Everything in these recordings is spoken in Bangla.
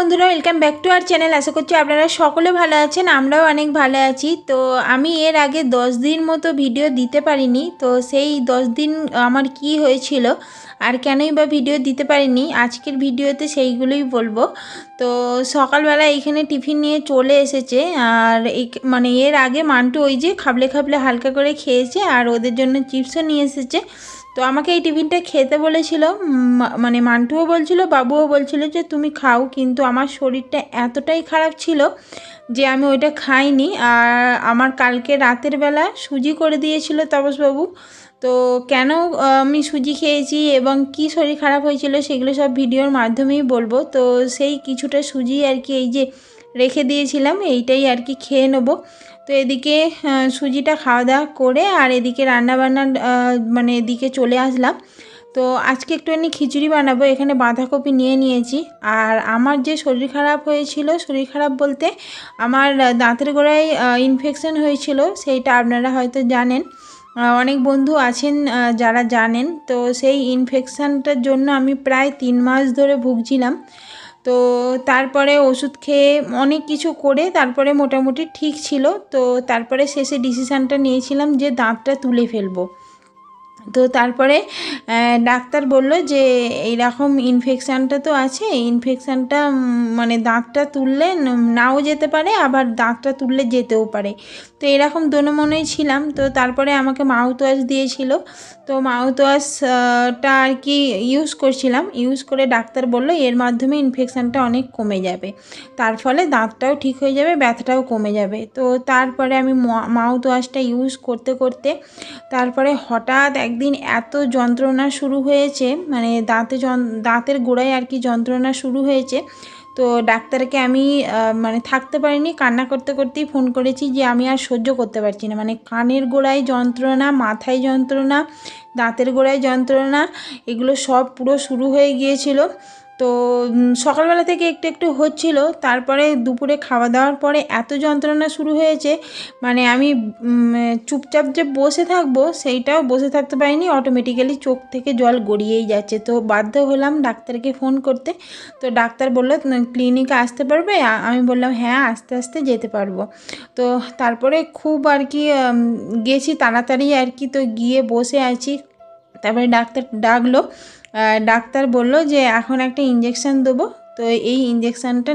বন্ধুরা, welcome back to our channel. আশা করছি আপনারা সকলে ভালো আছেন, আমরাও অনেক ভালো আছি। তো আমি এর আগে 10 দিন মতো ভিডিও দিতে পারিনি। তো সেই 10 দিন আমার কি হয়েছিল আর কেনই বা ভিডিও দিতে পারিনি, আজকের ভিডিওতে সেইগুলোই বলবো। তো সকালবেলা এইখানে টিফিন নিয়ে চলে এসেছে, আর মানে এর আগে মান্টু ওই যে খাবলে খাবলে হালকা করে খেয়েছে, আর ওদের জন্য চিপসও নিয়ে এসেছে। তো আমাকে এই টিফিনটা খেতে বলেছিল, মানে মান্টুও বলছিল, বাবুও বলছিল যে তুমি খাও, কিন্তু আমার শরীরটা এতটাই খারাপ ছিল যে আমি ওইটা খাইনি। আর আমার কালকে রাতের বেলা সুজি করে দিয়েছিল তাপসবাবু। তো কেন আমি সুজি খেয়েছি এবং কি শরীর খারাপ হয়েছিল সেগুলো সব ভিডিওর মাধ্যমেই বলবো। তো সেই কিছুটা সুজি আর কি এই যে রেখে দিয়েছিলাম, এইটাই আর কি খেয়ে নেবো। তো এদিকে সুজিটা খাওয়া দাওয়া করে আর এদিকে রান্নাবান্না মানে এদিকে চলে আসলাম। তো আজকে একটুখানি খিচুড়ি বানাবো, এখানে বাঁধাকপি নিয়ে নিয়েছি। আর আমার যে শরীর খারাপ হয়েছিল, শরীর খারাপ বলতে আমার দাঁতের গোড়ায় ইনফেকশন হয়েছিল, সেইটা আপনারা হয়তো জানেন, অনেক বন্ধু আছেন যারা জানেন। তো সেই ইনফেকশানটার জন্য আমি প্রায় 3 মাস ধরে ভুগছিলাম। তো তারপরে ওষুধ খেয়ে অনেক কিছু করে তারপরে মোটামুটি ঠিক ছিল। তো তারপরে শেষে ডিসিশানটা নিয়েছিলাম যে দাঁতটা তুলে ফেলবো। তো তারপরে ডাক্তার বলল যে এইরকম ইনফেকশানটা তো আছে, ইনফেকশানটা মানে দাঁতটা তুললে নাও যেতে পারে, আবার দাঁতটা তুললে যেতেও পারে। তো এরকম দোনোমনেই ছিলাম। তো তারপরে আমাকে মাউথওয়াশ দিয়েছিল। তো মাউথওয়াশটা আর কি ইউজ করছিলাম, ইউজ করে ডাক্তার বলল এর মাধ্যমে ইনফেকশানটা অনেক কমে যাবে, তার ফলে দাঁতটাও ঠিক হয়ে যাবে, ব্যথাটাও কমে যাবে। তো তারপরে আমি মাউথওয়াশটা ইউজ করতে করতে তারপরে হঠাৎ একদিন এত যন্ত্রণা শুরু হয়েছে, মানে দাঁতের গোড়ায় আর কি যন্ত্রণা শুরু হয়েছে। তো ডাক্তারকে আমি মানে থাকতে পারিনি, কান্না করতে করতেই ফোন করেছি যে আমি আর সহ্য করতে পারছি না। মানে কানের গোড়ায় যন্ত্রণা, মাথায় যন্ত্রণা, দাঁতের গোড়ায় যন্ত্রণা, এগুলো সব পুরো শুরু হয়ে গিয়েছিল। তো সকালবেলা থেকে একটু একটু হচ্ছিল, তারপরে দুপুরে খাওয়া দাওয়ার পরে এত যন্ত্রণা শুরু হয়েছে, মানে আমি চুপচাপ যে বসে থাকবো সেইটাও বসে থাকতে পারিনি, অটোমেটিক্যালি চোখ থেকে জল গড়িয়েই যাচ্ছে। তো বাধ্য হলাম ডাক্তারকে ফোন করতে। তো ডাক্তার বলল ক্লিনিকে আসতে পারবে? আমি বললাম হ্যাঁ, আস্তে আস্তে যেতে পারবো। তো তারপরে খুব আর কি গেছি তাড়াতাড়ি আর কি। তো গিয়ে বসে আছি, তারপরে ডাক্তার ডাকলো। ডাক্তার বলল যে এখন একটা ইঞ্জেকশান দেবো, তো এই ইঞ্জেকশানটা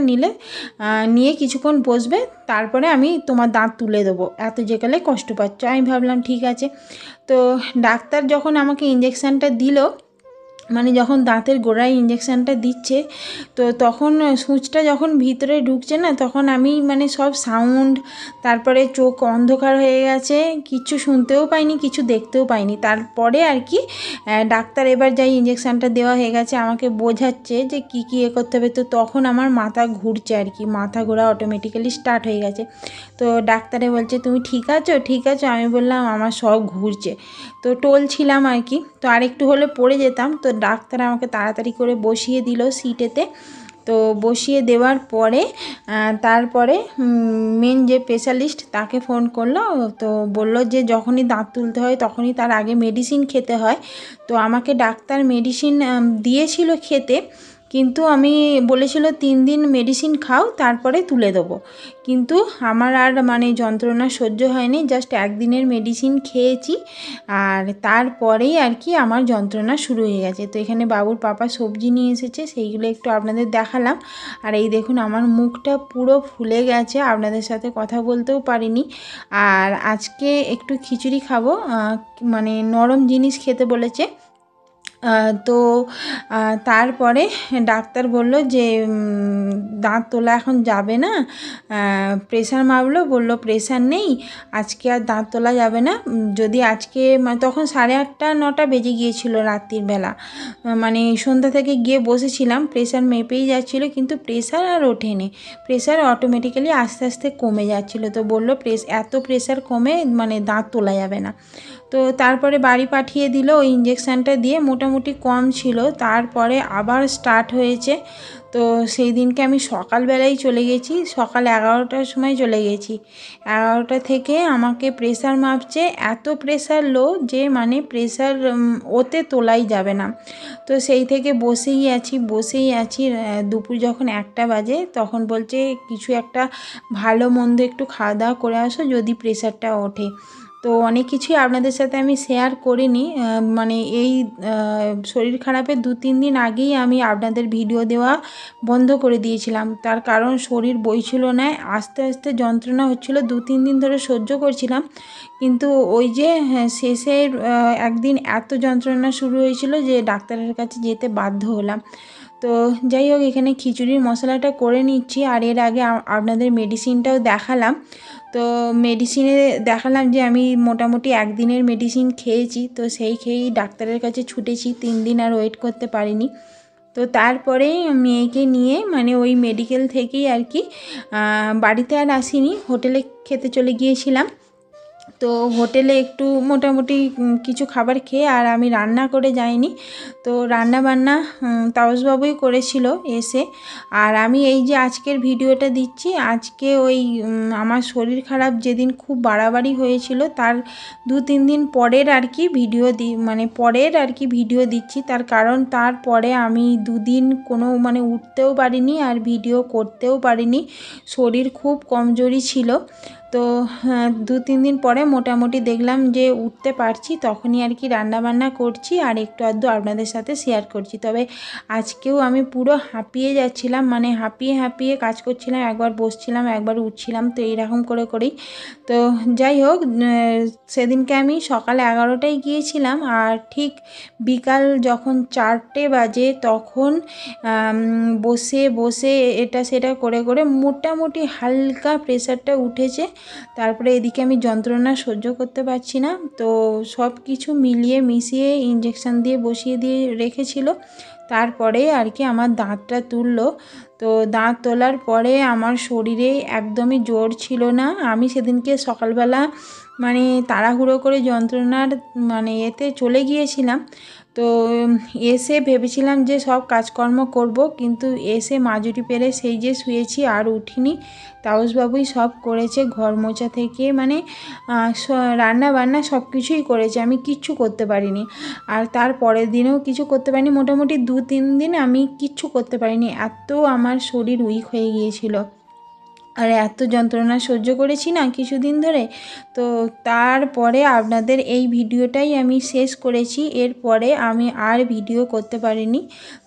নিয়ে কিছুক্ষণ বসবে, তারপরে আমি তোমার দাঁত তুলে দেবো, এত যেকালে কষ্ট পাচ্ছ। আমি ভাবলাম ঠিক আছে। তো ডাক্তার যখন আমাকে ইঞ্জেকশানটা দিল, মানে যখন দাঁতের গোড়ায় ইঞ্জেকশানটা দিচ্ছে, তো তখন সূঁচটা যখন ভিতরে ঢুকছে না, তখন আমি মানে সব সাউন্ড, তারপরে চোখ অন্ধকার হয়ে গেছে, কিছু শুনতেও পাইনি, কিছু দেখতেও পাইনি। তারপরে আর কি ডাক্তার এবার যাই ইঞ্জেকশানটা দেওয়া হয়ে গেছে, আমাকে বোঝাচ্ছে যে কী কী করতে হবে। তো তখন আমার মাথা ঘুরছে আর কি, মাথা ঘোরা অটোমেটিক্যালি স্টার্ট হয়ে গেছে। তো ডাক্তারে বলছে তুমি ঠিক আছো, ঠিক আছো? আমি বললাম আমার সব ঘুরছে। তো টলছিলাম আর কি, তো আরেকটু হলে পড়ে যেতাম। তো ডাক্তার আমাকে তাড়াতাড়ি করে বসিয়ে দিল সিটেতে। তো বসিয়ে দেওয়ার পরে তারপরে মেন যে স্পেশালিস্ট তাকে ফোন করলো। তো বলল যে যখনই দাঁত তুলতে হয় তখনই তার আগে মেডিসিন খেতে হয়। তো আমাকে ডাক্তার মেডিসিন দিয়েছিল খেতে, কিন্তু আমি বলেছিল 3 দিন মেডিসিন খাও তারপরে তুলে দেবো। কিন্তু আমার আর মানে যন্ত্রণা সহ্য হয়নি, জাস্ট 1 দিনের মেডিসিন খেয়েছি, আর তারপরেই আর কি আমার যন্ত্রণা শুরু হয়ে গেছে। তো এখানে বাবুর পাপা সবজি নিয়ে এসেছে, সেইগুলো একটু আপনাদের দেখালাম। আর এই দেখুন আমার মুখটা পুরো ফুলে গেছে, আপনাদের সাথে কথা বলতেও পারিনি। আর আজকে একটু খিচুড়ি খাবো, মানে নরম জিনিস খেতে বলেছে। তো তারপরে ডাক্তার বলল যে দাঁত তোলা এখন যাবে না, প্রেশার মাপলো, বললো প্রেশার নেই, আজকে আর দাঁত তোলা যাবে না। যদি আজকে তখন 8:30 9টা বেজে গিয়েছিল রাত্রির বেলা, মানে সন্ধ্যা থেকে গিয়ে বসেছিলাম, প্রেশার মেপেই যাচ্ছিলো, কিন্তু প্রেশার আর ওঠেনি, প্রেশার অটোমেটিক্যালি আস্তে আস্তে কমে যাচ্ছিলো। তো বললো এত প্রেশার কমে মানে দাঁত তোলা যাবে না। তো তারপরে বাড়ি পাঠিয়ে দিল ওই ইঞ্জেকশানটা দিয়ে, মোটামুটি কম ছিল, তারপরে আবার স্টার্ট হয়েছে। তো সেই দিনকে আমি সকালবেলায় চলে গেছি, সকাল 11টার সময় চলে গেছি। 11টা থেকে আমাকে প্রেশার মাপছে, এত প্রেশার লো যে মানে প্রেশার ওতে তোলাই যাবে না। তো সেই থেকে বসেই আছি। দুপুর যখন 1টা বাজে তখন বলছে কিছু একটা ভালো মন্দ একটু খাওয়া দাওয়া করে আসো যদি প্রেশারটা ওঠে। তো অনেক কিছুই আপনাদের সাথে আমি শেয়ার করিনি, মানে এই শরীর খারাপের 2-3 দিন আগেই আমি আপনাদের ভিডিও দেওয়া বন্ধ করে দিয়েছিলাম। তার কারণ শরীর বইছিল না, আস্তে আস্তে যন্ত্রণা হচ্ছিল, 2-3 দিন ধরে সহ্য করছিলাম। কিন্তু ওই যে শেষের একদিন এত যন্ত্রণা শুরু হয়েছিল যে ডাক্তারের কাছে যেতে বাধ্য হলাম। তো যাই হোক, এখানে খিচুড়ির মশলাটা করে নিচ্ছি। আর এর আগে আপনাদের মেডিসিনটাও দেখালাম। তো মেডিসিনে দেখালাম যে আমি মোটামুটি 1 দিনের মেডিসিন খেয়েছি। তো সেই খেয়েই ডাক্তারের কাছে ছুটেছি, 3 দিন আর ওয়েট করতে পারিনি। তো তারপরে মেয়েকে নিয়ে মানে ওই মেডিকেল থেকেই আর কি বাড়িতে আর আসিনি, হোটেলে খেতে চলে গিয়েছিলাম। তো হোটেলে একটু মোটামুটি কিছু খাবার খেয়ে আর আমি রান্না করে যাইনি। তো রান্না বান্না তাপসবাবুই করেছিল এসে। আর আমি এই যে আজকের ভিডিওটা দিচ্ছি, আজকে ওই আমার শরীর খারাপ যেদিন খুব বাড়াবাড়ি হয়েছিল তার 2-3 দিন পরের আর কি ভিডিও দিচ্ছি। তার কারণ তারপরে আমি 2 দিন কোনো মানে উঠতেও পারিনি আর ভিডিও করতেও পারিনি, শরীর খুব কমজোরি ছিল। তো 2-3 দিন পরে মোটামুটি দেখলাম যে উঠতে পারছি, তখনই আর কি রান্নাবান্না করছি আর একটু আধটু আপনাদের সাথে শেয়ার করছি। তবে আজকেও আমি পুরো হাঁপিয়ে যাচ্ছিলাম, মানে হাঁপিয়ে কাজ করছিলাম, একবার বসছিলাম একবার উঠছিলাম, তো এইরকম করেই। তো যাই হোক, সেদিনকে আমি সকাল 11টায় গিয়েছিলাম আর ঠিক বিকাল যখন 4টে বাজে তখন বসে এটা সেটা করে মোটামুটি হালকা প্রেশারটা উঠেছে। তারপরে এদিকে আমি যন্ত্রণা সহ্য করতে পারছি না, তো সব কিছু মিলিয়ে মিশিয়ে ইঞ্জেকশান দিয়ে বসিয়ে দিয়ে রেখেছিল। তারপরে আর কি আমার দাঁতটা তুললো। তো দাঁত তোলার পরে আমার শরীরে একদমই জোর ছিল না। আমি সেদিনকে সকালবেলা মানে তাড়াহুড়ো করে যন্ত্রণার মানে এতে চলে গিয়েছিলাম। তো এসে ভেবেছিলাম যে সব কাজকর্ম করব, কিন্তু এসে মাজুরি পেরে সেই যে শুয়েছি আর উঠিনি। তাপসবাবুই সব করেছে, ঘর মোছা থেকে মানে রান্না বান্না সব কিছুই করেছে, আমি কিচ্ছু করতে পারিনি। আর তার পরের দিনেও কিছু করতে পারিনি, মোটামুটি 2-3 দিন আমি কিচ্ছু করতে পারিনি, এত আমার শরীর উইক হয়ে গিয়েছিল আর এত যন্ত্রণা সহ্য করেছি না কিছুদিন ধরে। তো তারপরে আপনাদের এই ভিডিওটাই আমি শেষ করেছি, এরপরে আমি আর ভিডিও করতে পারিনি।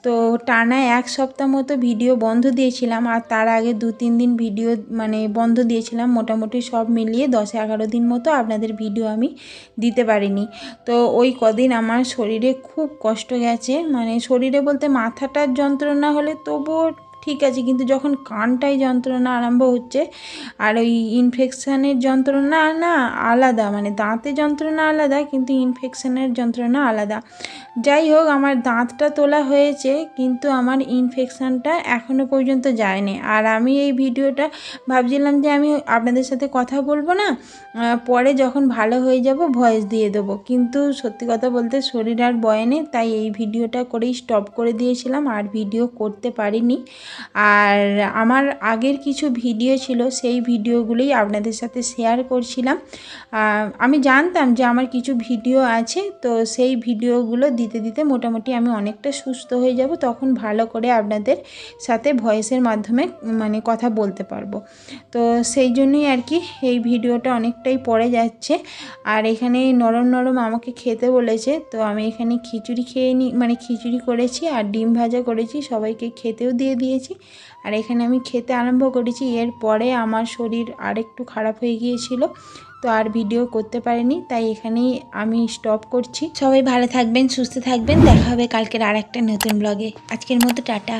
তো টানা 1 সপ্তাহ মতো ভিডিও বন্ধ দিয়েছিলাম, আর তার আগে 2-3 দিন ভিডিও মানে বন্ধ দিয়েছিলাম, মোটামুটি সব মিলিয়ে 10-11 দিন মতো আপনাদের ভিডিও আমি দিতে পারিনি। তো ওই কদিন আমার শরীরে খুব কষ্ট গেছে, মানে শরীরে বলতে মাথাটার যন্ত্রণা হলে তবুও ঠিক আছে, কিন্তু যখন কানটায় যন্ত্রণা আরম্ভ হচ্ছে আর ওই ইনফেকশানের যন্ত্রণা না আলাদা, মানে দাঁতে যন্ত্রণা আলাদা কিন্তু ইনফেকশানের যন্ত্রণা আলাদা। যাই হোক, আমার দাঁতটা তোলা হয়েছে কিন্তু আমার ইনফেকশানটা এখনও পর্যন্ত যায়নি। আর আমি এই ভিডিওটা ভাবছিলাম যে আমি আপনাদের সাথে কথা বলবো না, পরে যখন ভালো হয়ে যাব ভয়েস দিয়ে দেবো, কিন্তু সত্যি কথা বলতে শরীর আর বয়ে নেই, তাই এই ভিডিওটা করেই স্টপ করে দিয়েছিলাম আর ভিডিও করতে পারিনি। আর আমার আগের কিছু ভিডিও ছিল, সেই ভিডিওগুলোই আপনাদের সাথে শেয়ার করছিলাম। আমি জানতাম যে আমার কিছু ভিডিও আছে, তো সেই ভিডিওগুলো দিতে দিতে মোটামুটি আমি অনেকটা সুস্থ হয়ে যাব, তখন ভালো করে আপনাদের সাথে ভয়েসের মাধ্যমে মানে কথা বলতে পারবো। তো সেই জন্যই আর কি এই ভিডিওটা অনেকটাই পড়ে যাচ্ছে। আর এখানে নরম নরম আমাকে খেতে বলেছে, তো আমি এখানে খিচুড়ি খিচুড়ি করেছি আর ডিম ভাজা করেছি, সবাইকে খেতেও দিয়ে দিয়েছি। আর এখানে আমি খেতে আরম্ভ করেছি, এরপরে আমার শরীর আরেকটু খারাপ হয়ে গিয়েছিল, তো আর ভিডিও করতে পারিনি, তাই এখানেই আমি স্টপ করছি। সবাই ভালো থাকবেন, সুস্থ থাকবেন, দেখা হবে কালকের আর একটা নতুন ব্লগে। আজকের মতো টাটা।